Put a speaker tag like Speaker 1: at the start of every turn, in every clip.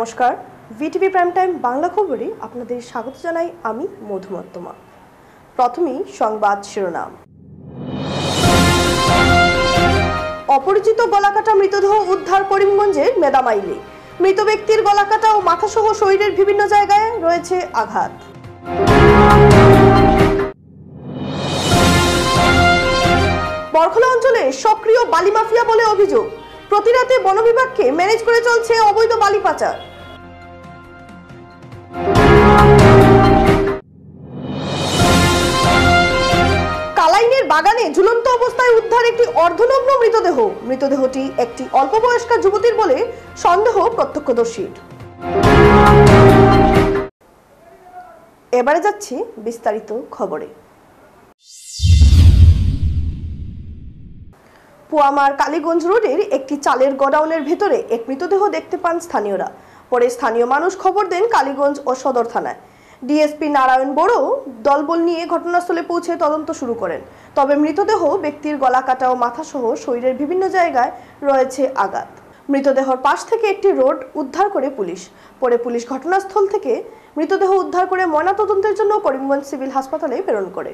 Speaker 1: নমস্কার, VTV prime time Bangla খবরে আপনাদের স্বাগত জানাই আমি মধুমত্তমা। প্রথমেই সংবাদ শিরোনাম। অপরিচিত গলাকাটা মৃতদেহ উদ্ধার করিমগঞ্জের মেদামাইলে। মৃত ব্যক্তির গলাকাটা ও মাথাসহ শরীরের বিভিন্ন জায়গায় রয়েছে আঘাত। বরখলা অঞ্চলে সক্রিয় বালি মাফিয়া বলে অভিযোগ। প্রতি রাতে বন বিভাগকে ম্যানেজ করে চলছে অবৈধ বালি পাচার। কালাইনের বাগানে ঝুলন্ত অবস্থায় উদ্ধার একটি অর্ধনগ্ন মৃতদেহ। মৃতদেহটি একটি অল্প বয়স্কা যুবতীর বলে সন্দেহ প্রত্যক্ষদর্শীর। এবারে যাচ্ছি বিস্তারিত খবরে। পুয়ামার কালীগঞ্জ রোডের একটি চালের গোডাউনের ভেতরে এক মৃতদেহ দেখতে পান স্থানীয়রা। পরে স্থানীয় মানুষ খবর দেন কালীগঞ্জ ও সদর থানায়। ডিএসপি নারায়ণ বড়ো দলবল নিয়ে ঘটনাস্থলে পৌঁছে তদন্ত শুরু করেন। তবে মৃতদেহ ব্যক্তির গলা কাটা ও মাথাসহ শরীরের বিভিন্ন জায়গায় রয়েছে আঘাত। মৃতদেহর পাশ থেকে একটি রড উদ্ধার করে পুলিশ। পরে পুলিশ ঘটনাস্থল থেকে মৃতদেহ উদ্ধার করে ময়নাতদন্তের জন্য করিমগঞ্জ সিভিল হাসপাতালে প্রেরণ করে।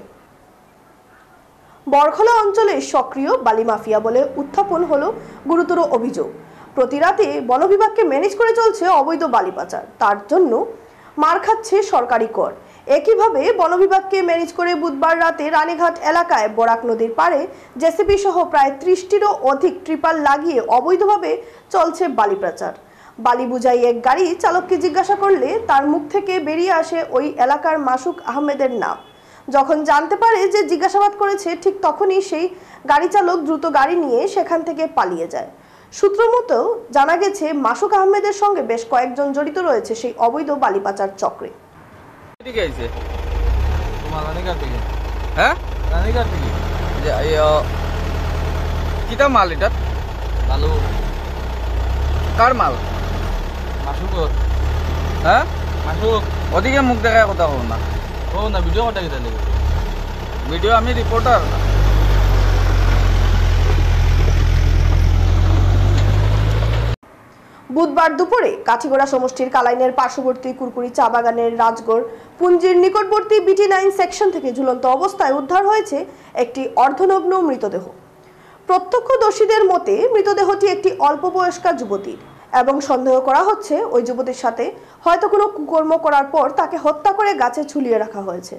Speaker 1: বরখলা অঞ্চলে সক্রিয় বালি মাফিয়া বলে উত্থাপন হলো গুরুতর অভিযোগ। প্রতি রাতে বন বিভাগকে ম্যানেজ করে চলছে অবৈধ বালি পাচার। তার জন্য মার খাচ্ছে সরকারি কর। একইভাবে বন বিভাগকে ম্যানেজ করে বুধবার রাতে রানীঘাট এলাকায় বরাক নদীর পাড়ে জেসিবি সহ প্রায় 30টিরও অধিক ট্রিপাল লাগিয়ে অবৈধভাবে চলছে বালি পাচার। বালি বুঝাই এক গাড়ি চালককে জিজ্ঞাসা করলে তার মুখ থেকে বেরিয়ে আসে ওই এলাকার মাসুক আহমেদের নাম। যখন জানতে পারে যে জিজ্ঞাসাবাদ করেছে, ঠিক তখনই সেই গাড়ি চালক দ্রুত গাড়ি নিয়ে সেখান থেকে পালিয়ে যায়। সূত্র মতো জানা গেছে মাসুক আহমেদের সঙ্গে বেশ কয়েকজন জড়িত রয়েছে সেই অবৈধ বালি পাচার চক্রে।
Speaker 2: ওদিকে মুখ দেখায় কথা বল না। ও না, ভিডিও কটা কি তাহলে? ভিডিও আমি রিপোর্টার।
Speaker 1: বুধবার দুপুরে কাঠিগড়া সমষ্টির কালাইনের পার্শ্ববর্তী কুরকুরি চা বাগানের রাজগড় পুঞ্জির নিকটবর্তী BT9 সেকশন থেকে ঝুলন্ত অবস্থায় উদ্ধার হয়েছে একটি অর্ধনগ্ন মৃতদেহ। প্রত্যক্ষদর্শীদের মতে মৃতদেহটি একটি অল্প বয়স্কা যুবতীর এবং সন্দেহ করা হচ্ছে ওই যুবতীর সাথে হয়তো কোনো কুকর্ম করার পর তাকে হত্যা করে গাছে ঝুলিয়ে রাখা হয়েছে।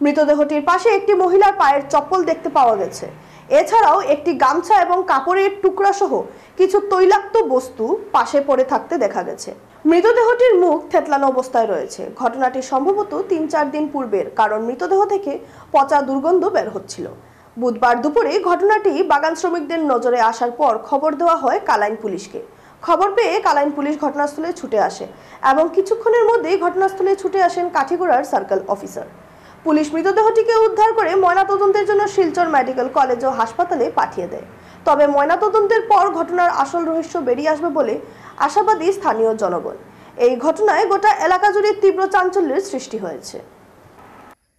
Speaker 1: মৃতদেহটির পাশে একটি মহিলার পায়ের চপ্পল দেখতে পাওয়া গেছে। এছাড়াও একটি গামছা এবং কাপড়ের টুকরা সহ কিছু তৈলাক্ত বস্তু পাশে পড়ে থাকতে দেখা গেছে। মৃতদেহটির মুখ থেতলানো অবস্থায় রয়েছে। ঘটনাটি সম্ভবত 3-4 দিন পূর্বের, কারণ মৃতদেহ থেকে পচা দুর্গন্ধ বের হচ্ছিল। বুধবার দুপুরে ঘটনাটি বাগান শ্রমিকদের নজরে আসার পর খবর দেওয়া হয় কালাইন পুলিশকে। খবর পেয়ে কালাইন পুলিশ ঘটনাস্থলে ছুটে আসে এবং কিছুক্ষণের মধ্যেই ঘটনাস্থলে ছুটে আসেন কাঠিগড়ার সার্কেল অফিসার। পুলিশ মৃতদেহটিকে উদ্ধার করে ময়নাতদন্তের জন্য শিলচর মেডিকেল কলেজ ও হাসপাতালে পাঠিয়ে দেয়। তবে ময়নাতদন্তের পর ঘটনার আসল রহস্য বেরিয়ে আসবে বলে আশাবাদী স্থানীয় জনগণ। এই ঘটনায় গোটা এলাকা জুড়ে তীব্র চাঞ্চল্যের সৃষ্টি হয়েছে।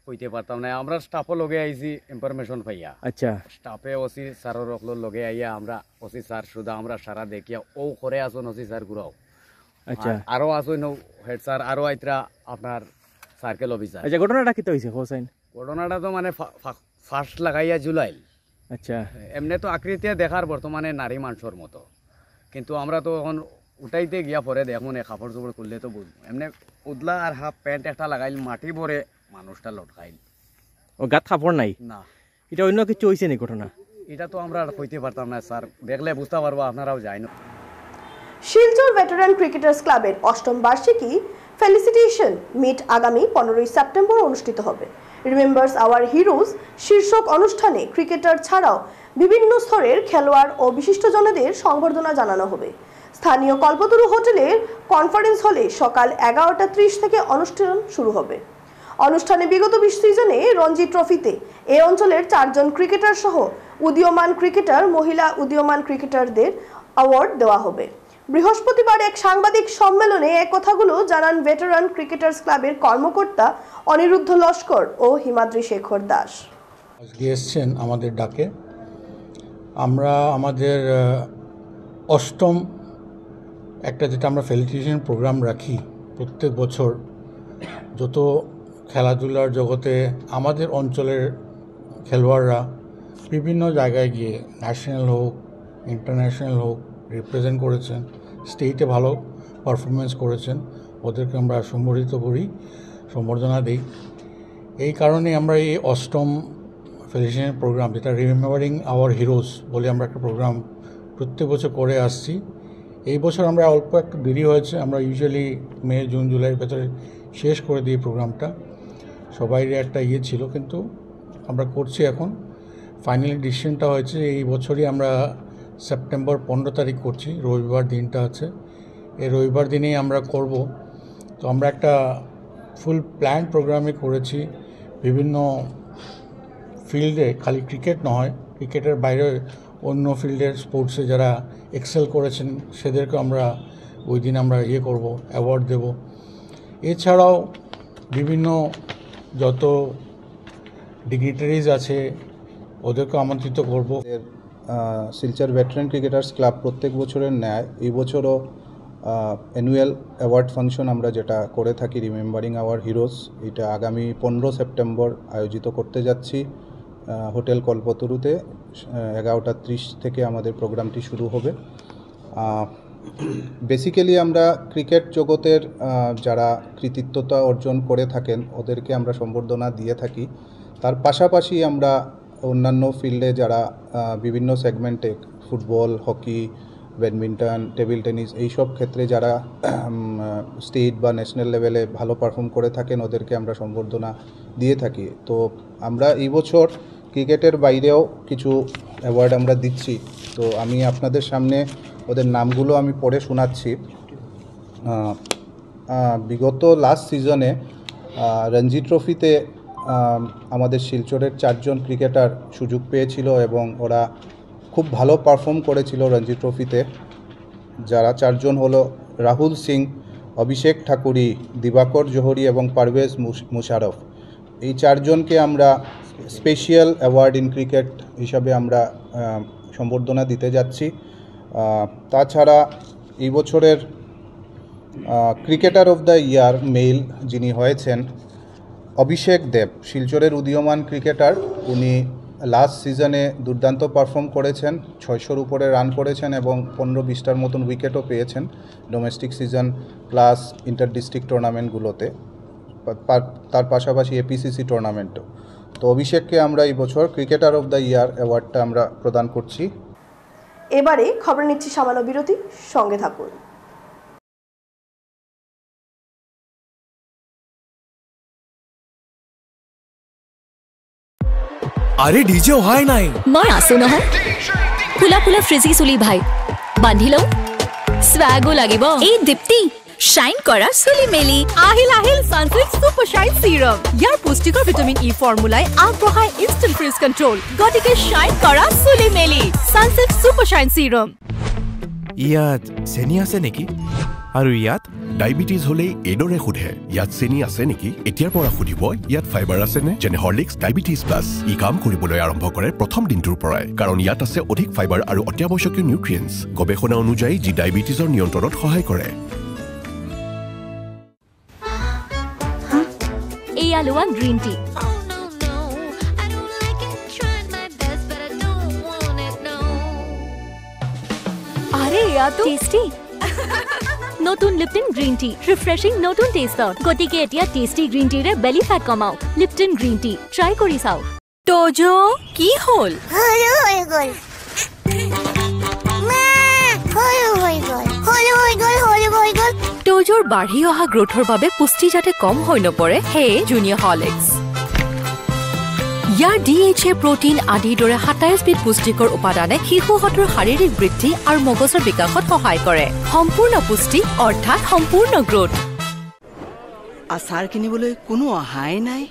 Speaker 3: কইতে পারতাম না, আমরা স্টাফও লগে আইছি ইনফরমেশন পাইয়া।
Speaker 4: আচ্ছা,
Speaker 3: স্টাফে ওসি স্যারের লগে আইয়া আমরা ওসি স্যার শুধু আমরা সারা দেখিয়া ও করে আসুন ওসি স্যার গুড়াও।
Speaker 4: আচ্ছা,
Speaker 3: আরো আসুন হেড স্যার, আরো আইতরা আপনার সার্কেল অফিসার।
Speaker 4: আচ্ছা, ঘটনাটা কি হইছে হোসাইন?
Speaker 3: ঘটনাটা তো মানে ফার্স্ট লাগাইয়া জুলাইল।
Speaker 4: আচ্ছা,
Speaker 3: এমনি তো আকৃতি দেখার বর্তমানে নারী মানুষের মতো, কিন্তু আমরা তো এখন উঠাইতে গিয়া পরে দেখুন কাপড় চোপড় করলে তো বুঝবো। এমনি উদলা আর হাফ প্যান্ট একটা লাগাইল, মাটি ভরে মানুষটা লটকাইল।
Speaker 4: ও গাত কাপড় নাই
Speaker 3: না,
Speaker 4: এটা অন্য কিছু হইছে নি ঘটনা?
Speaker 3: এটা তো আমরা কইতে পারতাম না স্যার, দেখলে বুঝতে পারবো, আপনারাও যাইন।
Speaker 1: শিলচর ভেটারান ক্রিকেটার্স ক্লাবের 8ম বার্ষিকী ফেলিসিটেশন মিট আগামী 15ই সেপ্টেম্বর অনুষ্ঠিত হবে। রিমেম্বার্স আওয়ার হিরোজ শীর্ষক অনুষ্ঠানে ক্রিকেটার ছাড়াও বিভিন্ন স্তরের খেলোয়াড় ও বিশিষ্টজনদের সংবর্ধনা জানানো হবে। স্থানীয় কল্পতরু হোটেলের কনফারেন্স হলে সকাল 11:30 থেকে অনুষ্ঠান শুরু হবে। অনুষ্ঠানে বিগত 20 সিজনে রঞ্জি ট্রফিতে এই অঞ্চলের 4 জন ক্রিকেটার সহ উদীয়মান ক্রিকেটার, মহিলা উদীয়মান ক্রিকেটারদের অ্যাওয়ার্ড দেওয়া হবে। বৃহস্পতিবার এক সাংবাদিক সম্মেলনে এই কথাগুলো জানান ভেটারান ক্রিকেটার্স ক্লাবের কর্মকর্তা অনিরুদ্ধ লস্কর ও হিমাদ্রি শেখর দাস।
Speaker 5: আজকে এসছেন আমাদের ডাকে। আমরা আমাদের 8ম একটা যেটা আমরা ফেলিসিটেশন প্রোগ্রাম রাখি প্রত্যেক বছর, যত খেলাধুলার জগতে আমাদের অঞ্চলের খেলোয়াড়রা বিভিন্ন জায়গায় গিয়ে ন্যাশনাল হোক ইন্টারন্যাশনাল হোক রিপ্রেজেন্ট করেছেন, স্টেটে ভালো পারফরমেন্স করেছেন, ওদেরকে আমরা সম্মানিত করি, সম্বর্ধনা দিই। এই কারণে আমরা এই 8ম ফেলিসিটেশন প্রোগ্রাম, যেটা রিমেম্বারিং আওয়ার হিরোজ বলে আমরা একটা প্রোগ্রাম প্রত্যেক বছর করে আসছি। এই বছর আমরা অল্প একটু দেরি হয়েছে, আমরা ইউজুয়ালি মে জুন জুলাইয়ের ভেতরে শেষ করে দিই প্রোগ্রামটা। সবাইরই একটা ছিল, কিন্তু আমরা করছি এখন। ফাইনালি ডিসিশনটা হয়েছে এই বছরই আমরা সেপ্টেম্বর 15 তারিখ করছি, রবিবার দিনটা আছে, এই রবিবার দিনেই আমরা করব। তো আমরা একটা ফুল প্ল্যান প্রোগ্রামে করেছি, বিভিন্ন ফিল্ডে, খালি ক্রিকেট নয়, ক্রিকেটের বাইরে অন্য ফিল্ডের স্পোর্টসে যারা এক্সেল করেছেন সেদেরকে আমরা ওই দিন আমরা করব, অ্যাওয়ার্ড দেব। এছাড়াও বিভিন্ন যত ডিগনিটারিজ আছে ওদেরকে আমন্ত্রিত করব।
Speaker 6: শিলচর ভেটারেন ক্রিকেটার্স ক্লাব প্রত্যেক বছরের ন্যায় এই বছরও অ্যানুয়াল অ্যাওয়ার্ড ফাংশন আমরা যেটা করে থাকি রিমেম্বারিং আওয়ার হিরোজ, এটা আগামী 15 সেপ্টেম্বর আয়োজিত করতে যাচ্ছি হোটেল কল্পতরুতে। 11:30 থেকে আমাদের প্রোগ্রামটি শুরু হবে। বেসিক্যালি আমরা ক্রিকেট জগতের যারা কৃতিত্বতা অর্জন করে থাকেন ওদেরকে আমরা সম্বর্ধনা দিয়ে থাকি। তার পাশাপাশি আমরা অন্যান্য ফিল্ডে যারা বিভিন্ন সেগমেন্টে, football, hockey, badminton, table tennis, এইসব ক্ষেত্রে যারা স্টেট বা ন্যাশনাল লেভেলে ভালো পারফর্ম করে থাকেন ওদেরকে আমরা সম্বর্ধনা দিয়ে থাকি। তো আমরা এই বছর ক্রিকেটের বাইরেও কিছু অ্যাওয়ার্ড আমরা দিচ্ছি। তো আমি আপনাদের সামনে ওদের নামগুলো আমি পড়ে শোনাচ্ছি। বিগত লাস্ট সিজনে রঞ্জি ট্রফিতে আমাদের শিলচরের 4 জন ক্রিকেটার সুযোগ পেয়েছিল এবং ওরা খুব ভালো পারফর্ম করেছিল রঞ্জি ট্রফিতে। যারা 4 জন হলো রাহুল সিং, অভিষেক ঠাকুরি, দিবাকর জোহরি এবং পারভেজ মুশারফ। এই 4 জনকে আমরা স্পেশাল অ্যাওয়ার্ড ইন ক্রিকেট হিসাবে আমরা সম্বর্ধনা দিতে যাচ্ছি। তাছাড়া এই বছরের cricketer of the year male যিনি হয়েছেন অভিষেক দেব, শিলচরের উদীয়মান ক্রিকেটার। উনি লাস্ট সিজনে দুর্দান্ত পারফর্ম করেছেন, 600-র উপরে রান করেছেন এবং 15-20টার মতন উইকেটও পেয়েছেন domestic season plus inter district টুর্নামেন্টগুলোতে, তার পাশাপাশি এপিসিসি টুর্নামেন্টও। তো অভিষেককে আমরা এই বছর ক্রিকেটার অফ দ্য ইয়ার অ্যাওয়ার্ডটা আমরা প্রদান করছি।
Speaker 1: এবারে খবর নিচ্ছি সামান্য বিরতি, সঙ্গে থাকুন।
Speaker 7: আরে ডিজে হয় নাই,
Speaker 8: মই আছো নহয়। ফুলা ফুলা ফ্ৰিজি চুলি ভাই বান্ধি লওঁ, স্বাগো লাগিব। এই দীপ্তি শাইন কৰা চুলি মেলি আহিল আহিল সানসিল্ক সুপার শাইন সিরাম। ইয়াৰ পুষ্টিকৰ ভিটামিন ই ফৰ্মুলাই আগবঢ়াই ইনষ্টেন্ট ফ্ৰিজ কণ্ট্ৰোল। গতিকে শাইন কৰা চুলি মেলি সানসিল্ক সুপার শাইন সিরাম।
Speaker 7: ইয়াত চেনি আছে নেকি? আৰু ইয়াত ডায়াবেটিস হলে এডৰে সোধে ইয়াত চেনি আছে নেকি? এতিয়াৰ পৰা সুধিব ইয়াত ফাইবাৰ আছে নে? যেনে হৰলিক্স ডায়াবেটিস প্লাস ই কাম কৰিবলৈ আৰম্ভ কৰে প্ৰথম দিনটোৰ পৰাই, কাৰণ ইয়াত আছে অধিক ফাইবাৰ আৰু অত্যাৱশ্যকীয় নিউট্ৰিয়েন্টছ, গৱেষণা অনুযায়ী যি ডায়াবেটিছৰ নিয়ন্ত্ৰণত সহায় কৰে।
Speaker 8: এয়া লোৱা গ্ৰীণ টি। আরে এয়া তো টেস্টি। নতুন লিপটন গ্ৰীণ টি, ৰিফ্ৰেছিং নতুন টেষ্টত। গতিকে এতিয়া টেষ্টি গ্ৰীণ টিৰে বেলি ফেট কমাওক। লিপটন গ্ৰীণ টি ট্ৰাই কৰি চাওক। তোজো কি হ'ল? তোজোৰ বাঢ়ি অহা গ্ৰোথৰ বাবে পুষ্টি যাতে কম হৈ নপৰে, সেয়ে জুনিয়ৰ হৰলিক্স। ইয়াৰ DHA প্ৰটিন আদিৰ দৰে 27 বিধ পুষ্টিকৰ উপাদানে শিশুহঁতৰ শাৰীৰিক বৃদ্ধি আৰু মগজৰ বিকাশত সহায় কৰে। সম্পূৰ্ণ পুষ্টি অৰ্থাৎ সম্পূৰ্ণ গ্ৰোথ।
Speaker 9: আচাৰ কিনিবলৈ কোনো অহাই নাই।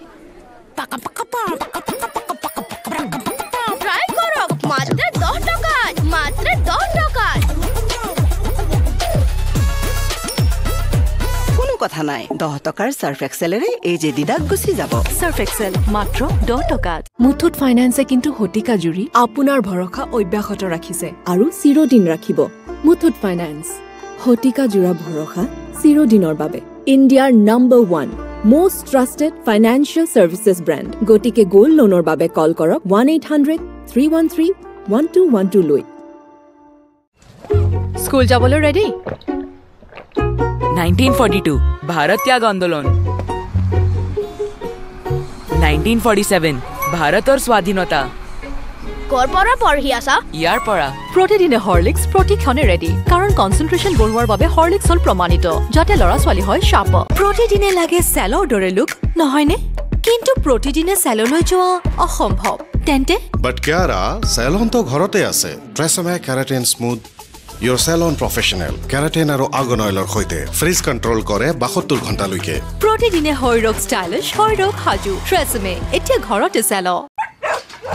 Speaker 8: ট্ৰাই কৰক মাত্ৰ 10 টকাত, মাত্ৰ 10 টকাত।
Speaker 9: কোনো কথা নাই, 10 টকাৰ সাৰ্ফ এক্সেলেৰে এই যে দিদাক গুচি যাব।
Speaker 8: সাৰ্ফ এক্সেল মাত্ৰ 10 টকাত।
Speaker 10: মুথুট ফাইনেন্সে কিন্তু শতিকা জুৰি আপোনাৰ ভৰসা অব্যাহত ৰাখিছে আৰু চিৰদিন ৰাখিব। মুথুট ফাইনেন্স, শতিকা জোৰা ভৰসা চিৰদিনৰ বাবে ইণ্ডিয়াৰ #1 most trusted financial services brand গতিকে গোল্ড লোনৰ বাবে কল কৰক 1-800-313-1212 লৈ
Speaker 8: স্কুল যাবলৈ ৰেডি
Speaker 11: 1942 ভাৰত ত্যাগ আন্দোলন 1947 ভাৰতৰ স্বাধীনতা
Speaker 8: কৰ পৰা পঢ়ি আছা
Speaker 11: ইয়াৰ পৰা
Speaker 8: প্ৰতিদিনে হৰলিক্স প্ৰতিক্ষণে ৰেডি কাৰণ কনচেন্ট্ৰেচন বঢ়োৱাৰ বাবে হৰলিক্স হল প্ৰমাণিত যাতে ল'ৰা ছোৱালী হয় শাৰ্প প্ৰতিদিনে লাগে চেলৰ দৰে লুক নহয়নে কিন্তু প্ৰতিদিনে চেললৈ যোৱা অসম্ভৱ তেন্তে
Speaker 12: বাট কিয়াৰা চেলন তো ঘৰতে আছে TRESemme keratin smooth Your salon professional keratin আৰু আৰ্গন অইলৰ সৈতে ফ্ৰিজ কন্ট্ৰোল কৰে 72 ঘণ্টালৈকে
Speaker 8: প্ৰতিদিনে হৰৰক ষ্টাইলিছ হৰৰক হাজু ট্ৰেছমে এতিয়া ঘৰতে চেল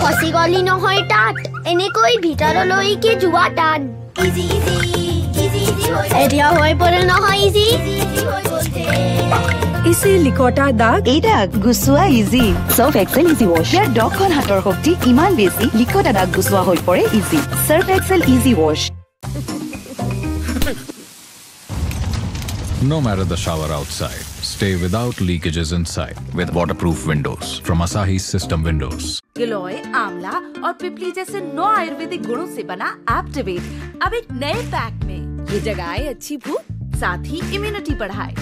Speaker 13: খসি গলি নহয় তাত এনেকৈ ভিতৰলৈকে যোৱা টান ইজি ইজি ইজি ইজি হৈ এতিয়া হৈ পৰে নহয় ইজি ইজি হৈ গৈছে
Speaker 9: ইজি লিকটা দাগ এই দাগ গুছোৱা easy Surf Excel easy wash ইয়াৰ ডকখন হাতৰ শক্তি ইমান বেছি লিকটা দাগ গুছোৱা হৈ পৰে easy Surf Excel easy wash
Speaker 14: No matter the shower outside, stay without leakages inside with waterproof windows from Asahi System Windows.
Speaker 15: गिलोय, आंवला और पिपली जैसे 9 आयुर्वेदिक गुणों से बना एप्टिवेट अब एक नए पैक में ये जगाए अच्छी भूख साथ ही इम्यूनिटी बढ़ाए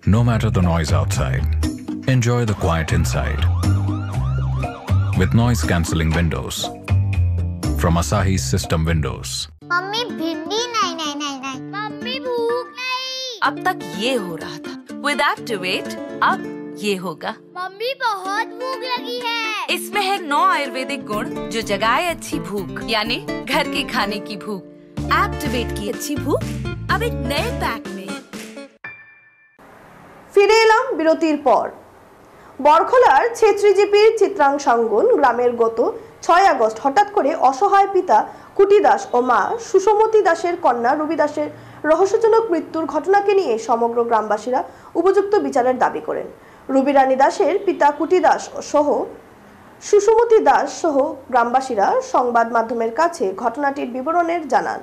Speaker 14: No matter the noise outside, enjoy the quiet inside with noise-cancelling windows from Asahi System Windows.
Speaker 13: Mummy भिंडी नहीं मम्मी भूख नहीं
Speaker 15: अब तक ये हो रहा था विद एक्टिवेट अब ये होगा
Speaker 13: मम्मी बहुत भूख लगी है
Speaker 15: इसमें है 9 आयुर्वेदिक गुण जो जगाए अच्छी भूख यानी घर के खाने की भूख एक्टिवेट की अच्छी भूख अब एक नए पैक में
Speaker 1: ফিরে এলাম বিরতির পর বরখলার ছেত্রীজিপির চিত্রাংশাঙ্গন গ্রামের গত 6 আগস্ট হঠাৎ করে অসহায় পিতা কুটি দাস ও মা সুষমতী দাসের কন্যা রবি দাসের রহস্যজনক মৃত্যুর ঘটনাকে নিয়ে সমগ্র গ্রামবাসীরা উপযুক্ত বিচারের দাবি করেন রবি রানী দাসের পিতা কুটি দাস সহ সুষমতী দাস সহ গ্রামবাসীরা সংবাদ মাধ্যমের কাছে ঘটনাটির বিবরণের জানান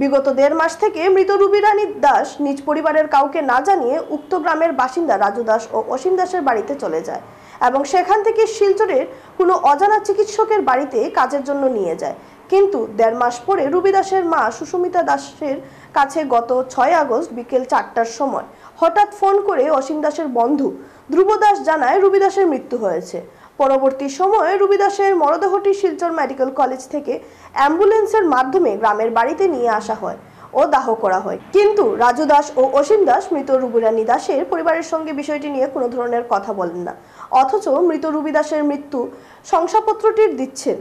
Speaker 1: বিগত 1.5 মাস থেকে মৃত রবি রানী দাস নিজ পরিবারের কাউকে না জানিয়ে উক্ত গ্রামের বাসিন্দা রাজু দাস ও অসীম দাসের বাড়িতে চলে যায় এবং সেখান থেকে শিলচরের কোনো অজানা চিকিৎসকের বাড়িতে কাজের জন্য নিয়ে যায় কিন্তু 1.5 মাস পরে রবি দাসের মা সুষমিতা দাসের কাছে গত 6 আগস্ট বিকেল 4টার সময় হঠাৎ ফোন করে অসীম দাসের বন্ধু ধ্রুব দাস জানায় রবি দাসের মৃত্যু হয়েছে পরবর্তী সময়ে রবি দাসের মরদেহটি শিলচর মেডিকেল কলেজ থেকে অ্যাম্বুলেন্সের মাধ্যমে গ্রামের বাড়িতে নিয়ে আসা হয় ও দাহ করা হয় কিন্তু রাজু দাস ও অসীম দাস মৃত রবি রানী দাসের পরিবারের সঙ্গে বিষয়টি নিয়ে কোনো ধরনের কথা বলেন না অথচ মৃত রবি দাসের মৃত্যু শংসাপত্রটির দিচ্ছেন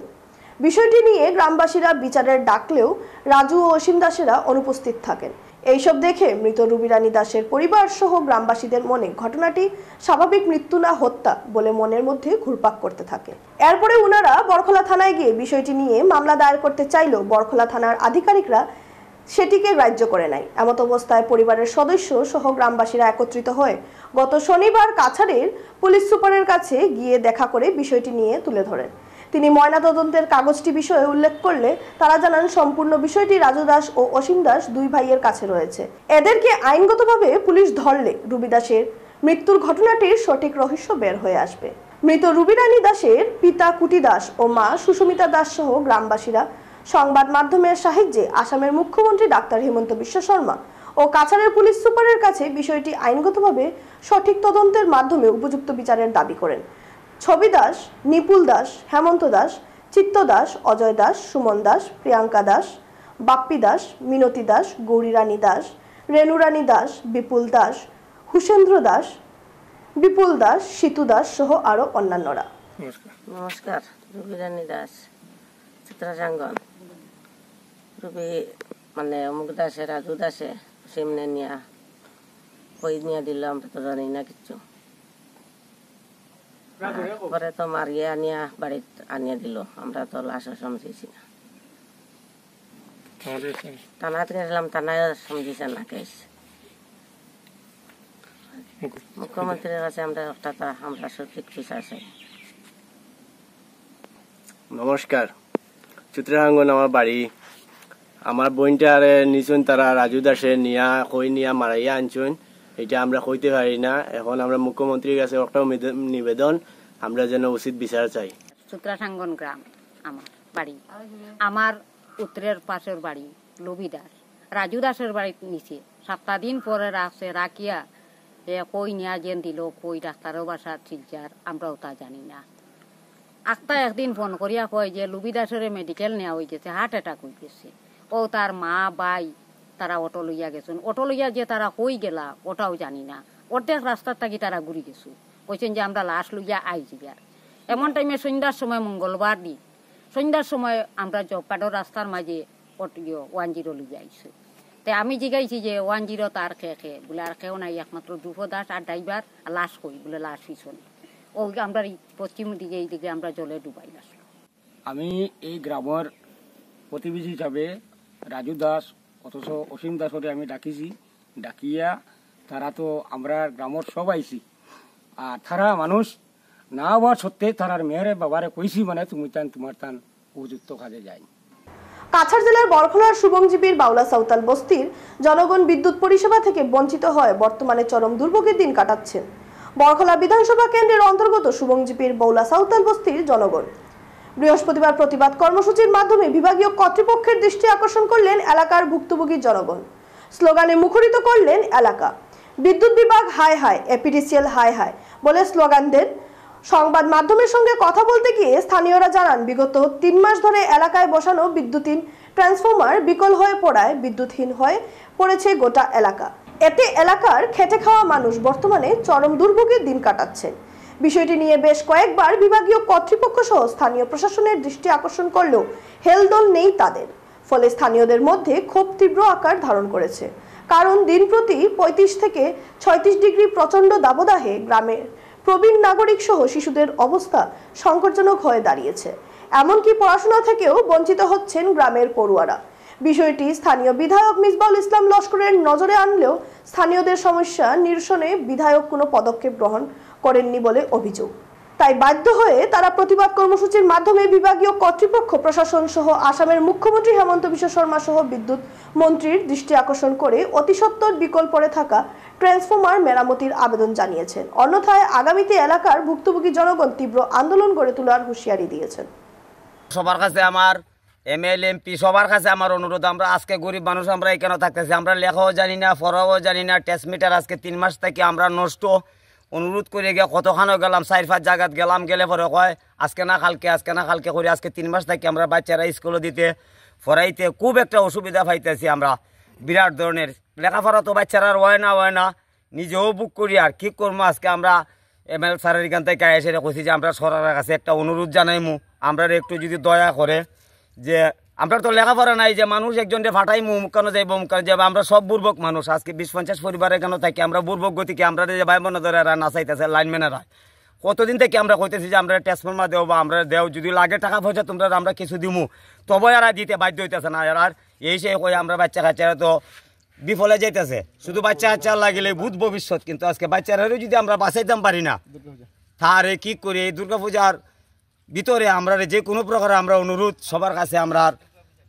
Speaker 1: বিষয়টি নিয়ে গ্রামবাসীরা বিচারের ডাকলেও রাজু ও অসীম দাসেরা অনুপস্থিত থাকেন এইসব দেখে মৃত রবি রানী দাসের পরিবার সহ গ্রামবাসীদের মনে ঘটনাটি স্বাভাবিক মৃত্যু না হত্যা বলে মনের মধ্যে ঘুরপাক করতে থাকে এরপরে উনারা বরখলা থানায় গিয়ে বিষয়টি নিয়ে মামলা দায়ের করতে চাইলেও বরখলা থানার আধিকারিকরা সেটিকে গ্রাহ্য করে নেয় এমত অবস্থায় পরিবারের সদস্য সহ গ্রামবাসীরা একত্রিত হয়ে গত শনিবার কাছাড়ের পুলিশ সুপারের কাছে গিয়ে দেখা করে বিষয়টি নিয়ে তুলে ধরেন তিনি ময়নাতদন্তের কাগজটি বিষয়ে উল্লেখ করলে তারা জানান সম্পূর্ণ বিষয়টি রাজু দাস ও অসীম দাস দুই ভাইয়ের কাছে রয়েছে এদেরকে আইনগতভাবে পুলিশ ধরলে রবি দাসের মৃত্যুর ঘটনাটির সঠিক রহস্য বের হয়ে আসবে মৃত রবি রানী দাসের পিতা কুটি দাস ও মা সুষমিতা দাস সহ গ্রামবাসীরা সংবাদ মাধ্যমের সাহায্যে আসামের মুখ্যমন্ত্রী ডাক্তার হিমন্ত বিশ্ব শর্মা ও কাছাড়ের পুলিশ সুপারের কাছে বিষয়টি আইনগতভাবে সঠিক তদন্তের মাধ্যমে উপযুক্ত বিচারের দাবি করেন ছবি দাস নিপুল দাস হেমন্ত দাস চিত্ত দাস অজয় দাস সুমন দাস প্রিয়াঙ্কা দাস বাপ্পি দাস মিনতি দাস গৌরী রানী দাস রেণু রানী দাস বিপুল দাস হুসেন্দ্র দাস বিপুল দাস সিতু দাস সহ আরো অন্যান্যরা
Speaker 16: নমস্কার রবি রানী দাস চিত্রাঙ্গন রবি মানে অমুক দাসে রাজু দাসে সিমনে নিয়া কই নিয়ে দিল আমরা তো জানি না কিচ্ছু পরে তো মারিয়ে আনিয়া বাড়িত আনিয়ে দিল, আমরা তো লাশও সমঝেছি না। থানাতে গেছিলাম, থানায় সমঝিছে না কেস। মুখ্যমন্ত্রীর কাছে আমরা সঠিক বিচার চাই।
Speaker 17: নমস্কার, চিত্রাঙ্গন আমার বাড়ি। আমার বোনটারে নিছুন তারা রাজু দাসে নিয়া মারাইয়া আনছুন, এটা আমরা কইতে পারি না। এখন আমরা মুখ্যমন্ত্রীর কাছে একটা নিবেদন, আমরা যেন উচিত বিচার চাই।
Speaker 18: চিত্রাঙ্গন গ্রাম আমার বাড়ি। আমার উত্তরের পাশের বাড়ি লবি দাস, রাজু দাসের বাড়ি নিচে 7 দিন পরে রাখছে, রাখিয়া কই নিয়া যেন দিল, কই ডাক্তারও বাসা চিকিৎসার আমরাও তা জানি না। আক্তা একদিন ফোন করিয়া কয় যে লুবি দাসের মেডিকেল নেওয়া হয়ে গেছে, হার্ট অ্যাটাক হয়ে গেছে। ও তার মা বাই তারা অটো লইয়া গেছেন, অটো লইয়া যে তারা কই গেলা ওটাও জানি না। অর্ধেক রাস্তার থাকি তারা ঘুরি গেছু, কইছেন যে আমরা লাশ লইয়া আইছি। আর এমন টাইমে সন্ধ্যার সময়, মঙ্গলবার দিন সন্ধ্যার সময় আমরা জব কার্ডের রাস্তার মাঝে 10 লইয়া আইছি। তাই আমি জিগাইছি যে 10 তার খেয়ে বলে আর কেউ নাই, একমাত্র দুফো দাস আর ড্রাইভার, আর লাশ কই বলে লাশ পিছনে। ও আমরা পশ্চিম দিকে এই দিকে আমরা জলে ডুবাই আসলো।
Speaker 19: আমি এই গ্রামের প্রতিবেশী হিসাবে রাজু দাস অথচ অসীম দাসরে আমি ডাকিছি, ডাকিয়া তারা তো আমরা গ্রামের সব আইছি। আর তারা মানুষ না হওয়ার সত্ত্বে তারার মেয়েরে বাবারে কইছি, মানে তুমি তান তোমার তান উপযুক্ত কাজে যাই।
Speaker 1: কাছাড় জেলার বরখলার শুভংজীবীর বাউলা সাঁওতাল বস্তির জনগণ বিদ্যুৎ পরিষেবা থেকে বঞ্চিত হয় বর্তমানে চরম দুর্ভোগের দিন কাটাচ্ছেন বরখলা বিধানসভা কেন্দ্রের অন্তর্গত শুভংজীবীর বাউলা সাঁওতাল বস্তির জনগণ। বৃহস্পতিবার প্রতিবাদ কর্মসূচির মাধ্যমে বিভাগীয় কর্তৃপক্ষের দৃষ্টি আকর্ষণ করলেন এলাকার ভুক্তভোগী জনগণ। স্লোগানে মুখরিত করলেন এলাকা। বিদ্যুৎ বিভাগ হায় হায়, এপিডিসিএল হায় হায় বলে স্লোগান দেন। সংবাদ মাধ্যমের সঙ্গে কথা বলতে গিয়ে স্থানীয়রা জানান, বিগত 3 মাস ধরে এলাকায় বসানো বিদ্যুৎহীন ট্রান্সফরমার বিকল হয়ে পড়ায় বিদ্যুৎহীন হয়ে পড়েছে গোটা এলাকা। এতে এলাকার খেটে খাওয়া মানুষ বর্তমানে চরম দুর্ভোগের দিন কাটাচ্ছেন। বিষয়টি নিয়ে বেশ কয়েকবার বিভাগীয় কর্তৃপক্ষ সহ স্থানীয় প্রশাসনের দৃষ্টি আকর্ষণ করলেও হেলদোল নেই তাদের। ফলে স্থানীয়দের মধ্যে ক্ষোভ তীব্র আকার ধারণ করেছে। কারণ দিন প্রতি 35 থেকে 36 ডিগ্রি প্রচন্ড দাবদাহে গ্রামের প্রবীণ নাগরিক সহ শিশুদের অবস্থা সংকটজনক হয়ে দাঁড়িয়েছে। এমনকি পড়াশোনা থেকেও বঞ্চিত হচ্ছেন গ্রামের পড়ুয়ারা। বিষয়টি স্থানীয় বিধায়ক মিসবাউল ইসলাম লস্করের নজরে আনলেও স্থানীয়দের সমস্যা নিরসনে বিধায়ক কোনো পদক্ষেপ গ্রহণ করেননি বলে অভিযোগ। তাই বাধ্য হয়ে তারা প্রতিবাদ কর্মসূচির মাধ্যমে বিভাগীয় কর্তৃপক্ষ, প্রশাসন সহ আসামের মুখ্যমন্ত্রী হেমন্ত বিশ্ব শর্মা সহ বিদ্যুৎ মন্ত্রীর দৃষ্টি আকর্ষণ করে অতি সত্বর বিকল পড়ে থাকা ট্রান্সফরমার মেরামতির আবেদন জানিয়েছেন। অন্যথায় আগামীতে এলাকার ভুক্তভোগী জনগণ তীব্র আন্দোলন গড়ে তোলার হুঁশিয়ারি দিয়েছেন।
Speaker 20: সবার কাছে আমার এমএলএ এমপি সবার কাছে আমার অনুরোধ, আমরা আজকে গরিব মানুষ, আমরা এখানে থাকতেছি, আমরা লেখাও জানি না, পড়াও জানি না। ট্রান্সমিটার আজকে 3 মাস থেকে আমরা নষ্ট। অনুরোধ করে গিয়ে কতখানো গেলাম, 4-5 জায়গাত গেলাম, গেলে পরে কয় আজকে না কালকে করে আজকে 3 মাস থেকে আমরা বাচ্চারা স্কুলে দিতে পড়াইতে খুব একটা অসুবিধা পাইতেছি। আমরা বিরাট ধরনের লেখাপড়া তো বাচ্চারা হয় না, নিজেও বুক করি। আর কি করবো, আজকে আমরা এমএল স্যারের এখান থেকে এসে কইছি যে আমরা সরকারের কাছে একটা অনুরোধ জানাইমু, আমরা একটু যদি দয়া করে, যে আমরা তো লেখাপড়া নাই, যে মানুষ একজনকে ফাটাইমু কেন যাইব যাবো, আমরা সব বুর্বক মানুষ। আজকে 20-50 পরিবারের কেন থাকি, আমরা বুর্বক গতিকে আমরা যে ভাই বোন ধরে নাচাইতেছে লাইনম্যানেরা, কতদিন থেকে আমরা কইতেছি যে আমরা ট্রান্সফরমার দেও বা আমরা দেও, যদি লাগে টাকা পয়সা তোমরা আমরা কিছু দিমু, তবে এরা দিতে বাধ্য হইতেছে না। আর এই সে কই আমরা বাচ্চা কাচ্চারা তো বিফলে যাইতেছে। শুধু বাচ্চা কাচ্চা লাগিলে ভূত ভবিষ্যৎ, কিন্তু আজকে বাচ্চারারও যদি আমরা বাঁচাইতাম পারি না, তাহলে কি করি? এই দুর্গাপূজার ভিতরে আমরা যে কোনো প্রকার আমরা অনুরোধ সবার কাছে, আমরা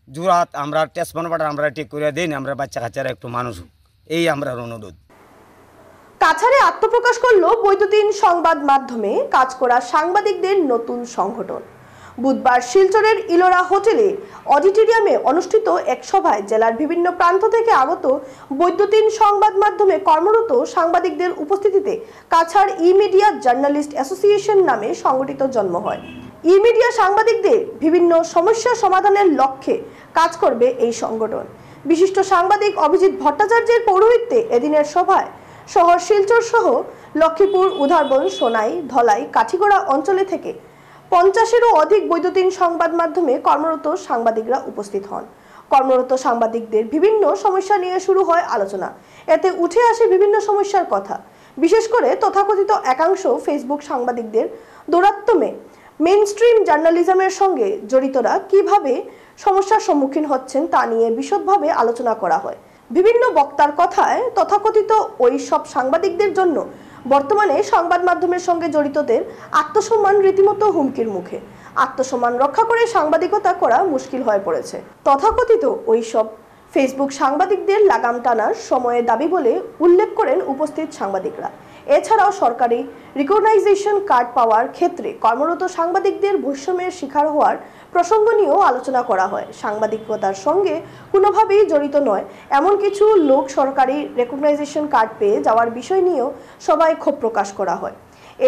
Speaker 20: জোরাত আমরা ট্রান্সফরমার আমরা ঠিক করে দিন, আমরা বাচ্চা কাচ্চারা একটু মানুষ, এই আমরা অনুরোধ।
Speaker 1: কাছাড়ে আত্মপ্রকাশ করল বৈদ্যুতিন সংবাদ মাধ্যমে কাজ করা সাংবাদিকদের নতুন সংগঠন। বুধবার শিলচরের ইলোরা হোটেলের অডিটোরিয়ামে অনুষ্ঠিত এক সভায় জেলার বিভিন্ন প্রান্ত থেকে আগত বৈদ্যুতিন সংবাদ মাধ্যমে কর্মরত সাংবাদিকদের উপস্থিতিতে কাছাড় ই মিডিয়া জার্নালিস্ট অ্যাসোসিয়েশন নামে সংগঠিত জন্ম হয়। ই মিডিয়া সাংবাদিকদের বিভিন্ন সমস্যা সমাধানের লক্ষ্যে কাজ করবে এই সংগঠন। বিশিষ্ট সাংবাদিক অভিজিৎ ভট্টাচার্যের পৌরোহিত্যে এদিনের সভায় শহর শিলচর সহ লক্ষ্মীপুর, উধারবন, সোনাই, ধলাই, কাঠিগড়া অঞ্চলে থেকে 50-এরও অধিক বৈদ্যুতিন সংবাদ মাধ্যমে কর্মরত সাংবাদিকরা উপস্থিত হন। কর্মরত সাংবাদিকদের বিভিন্ন সমস্যা নিয়ে শুরু হয় আলোচনা। এতে উঠে আসে বিভিন্ন সমস্যার কথা। বিশেষ করে তথাকথিত একাংশ ফেসবুক সাংবাদিকদের দৌরাত্ম্যে মেইনস্ট্রিম জার্নালিজমের সঙ্গে জড়িতরা কিভাবে সমস্যার সম্মুখীন হচ্ছেন তা নিয়ে বিশদভাবে আলোচনা করা হয়। বিভিন্ন বক্তার কথায় তথাকথিত ওই সব সাংবাদিকদের জন্য বর্তমানে সংবাদ মাধ্যমের সঙ্গে জড়িতদের আত্মসম্মান রীতিমতো হুমকির মুখে। আত্মসম্মান রক্ষা করে সাংবাদিকতা করা মুশকিল হয়ে পড়েছে। তথাকথিত ওই সব ফেসবুক সাংবাদিকদের লাগাম টানার সময়ে দাবি বলে উল্লেখ করেন উপস্থিত সাংবাদিকরা। এছাড়াও সরকারি রিকগনাইজেশন কার্ড পাওয়ার ক্ষেত্রে কর্মরত সাংবাদিকদের বৈষম্যের শিকার হওয়ার প্রসঙ্গ নিয়েও আলোচনা করা হয়। সাংবাদিকতার সঙ্গে কোনোভাবেই জড়িত নয় এমন কিছু লোক সরকারি রিকগনাইজেশন কার্ড পেয়ে যাওয়ার বিষয় নিয়েও সবাই ক্ষোভ প্রকাশ করা হয়।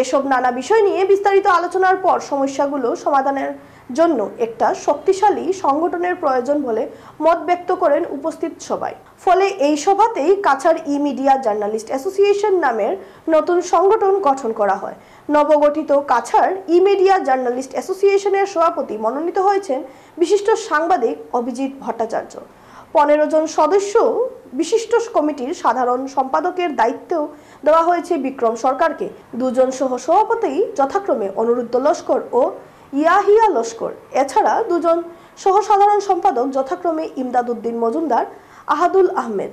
Speaker 1: এসব নানা বিষয় নিয়ে বিস্তারিত আলোচনার পর সমস্যাগুলো সমাধানের জন্য একটা শক্তিশালী সংগঠনের প্রয়োজন বলে মত ব্যক্ত করেন উপস্থিত সবাই। ফলে এই সভাতেই কাছাড় ই মিডিয়া জার্নালিস্ট অ্যাসোসিয়েশন নামের নতুন সংগঠন গঠন করা হয়। নবগঠিত কাছাড় ই মিডিয়া জার্নালিস্ট অ্যাসোসিয়েশনের সভাপতি মনোনীত হয়েছেন বিশিষ্ট সাংবাদিক অভিজিৎ ভট্টাচার্য। 15 জন সদস্য বিশিষ্ট কমিটির সাধারণ সম্পাদকের দায়িত্ব দেওয়া হয়েছে বিক্রম সরকারকে। 2 জন সহ সভাপতি যথাক্রমে অনুরুদ্ধ লস্কর ও ইয়াহিয়া লস্কর। এছাড়া 2 জন সহ সাধারণ সম্পাদক যথাক্রমে ইমদাদ উদ্দিন মজুমদার, আহাদুল আহমেদ,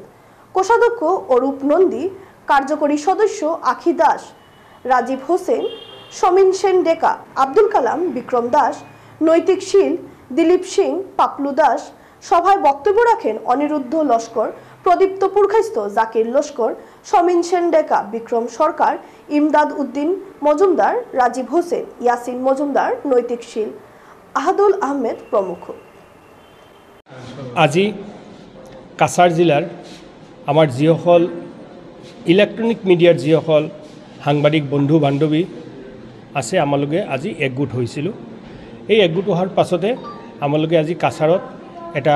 Speaker 1: কোষাধ্যক্ষ অরূপ নন্দী, কার্যকরী সদস্য আখি দাস, রাজীব হোসেন, সমীন সেন ডেকা, আব্দুল কালাম, বিক্রম দাস, নৈতিক শীল, দিলীপ সিং, পাপলু দাস। সভায় বক্তব্য রাখেন অনিরুদ্ধ লস্কর, প্রদীপ্ত পুরখাইস্ত, জাকির লস্কর, সমীন সেন ডেকা, বিক্রম সরকার, ইমদাদ উদ্দিন মজুমদার, রাজীব হোসেন, ইয়াসিন মজুমদার, নৈতিক শীল, আহাদুল আহমেদ প্রমুখ।
Speaker 21: আজি কাছাৰ জিলাৰ আমাৰ যিসকল ইলেক্ট্ৰনিক মিডিয়াৰ যিসকল সাংবাদিক বন্ধু বান্ধৱী আছে আমালোকে আজি একগোট হৈছিলোঁ। এই একগোট হোৱাৰ পাছতে আমালোকে আজি কাছাৰত এটা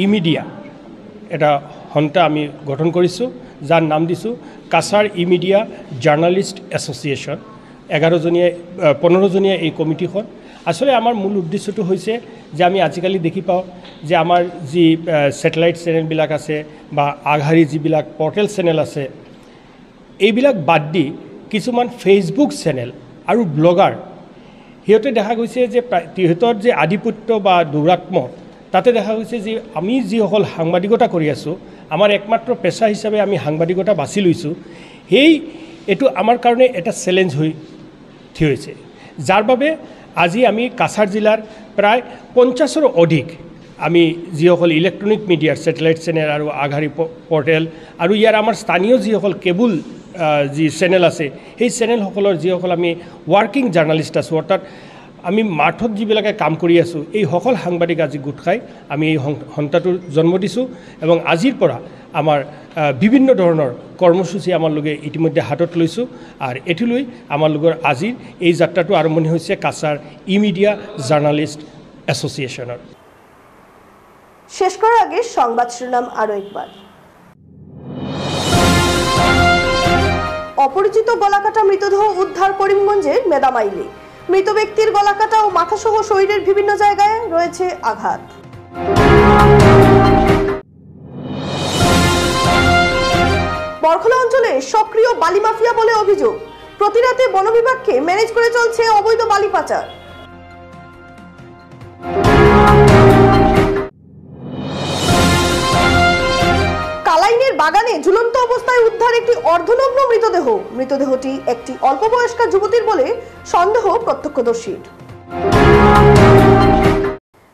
Speaker 21: ই মিডিয়া এটা সন্থা আমি গঠন কৰিছোঁ, যাৰ নাম দিছোঁ কাছাৰ ই মিডিয়া জাৰ্নালিষ্ট এছ'চিয়েশ্যন। 15জনীয়া এই কমিটিখন। আসলে আমাৰ মূল উদ্দেশ্যটো হৈছে যে আমি আজিকালি দেখি পাওঁ যে আমাৰ যি ছেটেলাইট চেনেলবিলাক আছে বা আগশাৰী যিবিলাক পৰ্টেল চেনেল আছে, এইবিলাক বাদ দি কিছুমান ফেচবুক চেনেল আৰু ব্লগাৰ সিহঁতে দেখা গৈছে যে সিহঁতৰ যে আধিপত্য বা দৌৰাত্ম্য তাতে দেখা গৈছে যে আমি যিসকল সাংবাদিকতা কৰি আছোঁ, আমাৰ একমাত্ৰ পেচা হিচাপে আমি সাংবাদিকতা বাছি লৈছোঁ, এইটো আমাৰ কাৰণে এটা চেলেঞ্জ হৈ থিয় হৈছে। যাৰ বাবে আজি আমি কাছাৰ জিলাৰ প্ৰায় 50ৰো অধিক আমি যিসকল ইলেক্ট্ৰনিক মিডিয়াৰ ছেটেলাইট চেনেল আৰু আগশাৰী পৰ্টেল আৰু ইয়াৰ আমাৰ স্থানীয় যিসকল কেবুল যি চেনেল আছে, সেই চেনেলসকলৰ যিসকল আমি ৱাৰ্কিং জাৰ্নালিষ্ট আছোঁ, অৰ্থাৎ আমি মাঠত যিবিলাকে কাম কৰি আছোঁ, এই সকল সাংবাদিক আজি গোট খাই আমি এই সন্থাটোৰ জন্ম দিছোঁ। এবং আজিৰ পৰা আমাৰ বিভিন্ন ধৰণৰ কৰ্মসূচী আমালোকে ইতিমধ্যে হাতত লৈছোঁ। আৰু এটিলৈ আমালোকৰ আজিৰ এই যাত্ৰাটো আৰম্ভণি হৈছে কাছাৰ ই মিডিয়া জাৰ্নালিষ্ট এছ'চিয়েশ্যনৰ।
Speaker 1: শেষ করার আগে সংবাদ শিরোনাম আরো একবার। অপরিচিত গলাকাটা মৃতদেহ উদ্ধার করিমগঞ্জের মেদামাইলে। মৃত ব্যক্তির গলাকাটা ও মাথাসহ শরীরের বিভিন্ন জায়গায় রয়েছে আঘাত। বরখলা অঞ্চলে সক্রিয় বালি মাফিয়া বলে অভিযোগ। প্রতিরাতে বন বিভাগকে ম্যানেজ করে চলছে অবৈধ বালি পাচার। কালাইনের বাগানে ঝুলন্ত অবস্থায় উদ্ধার একটি অর্ধনগ্ন মৃতদেহ। মৃতদেহটি একটি অল্প বয়স্কা যুবতীর বলে সন্দেহ প্রত্যক্ষদর্শীর।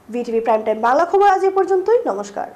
Speaker 1: ভিটিভি প্রাইম টাইম বাংলা খবর আজ এ পর্যন্তই। নমস্কার।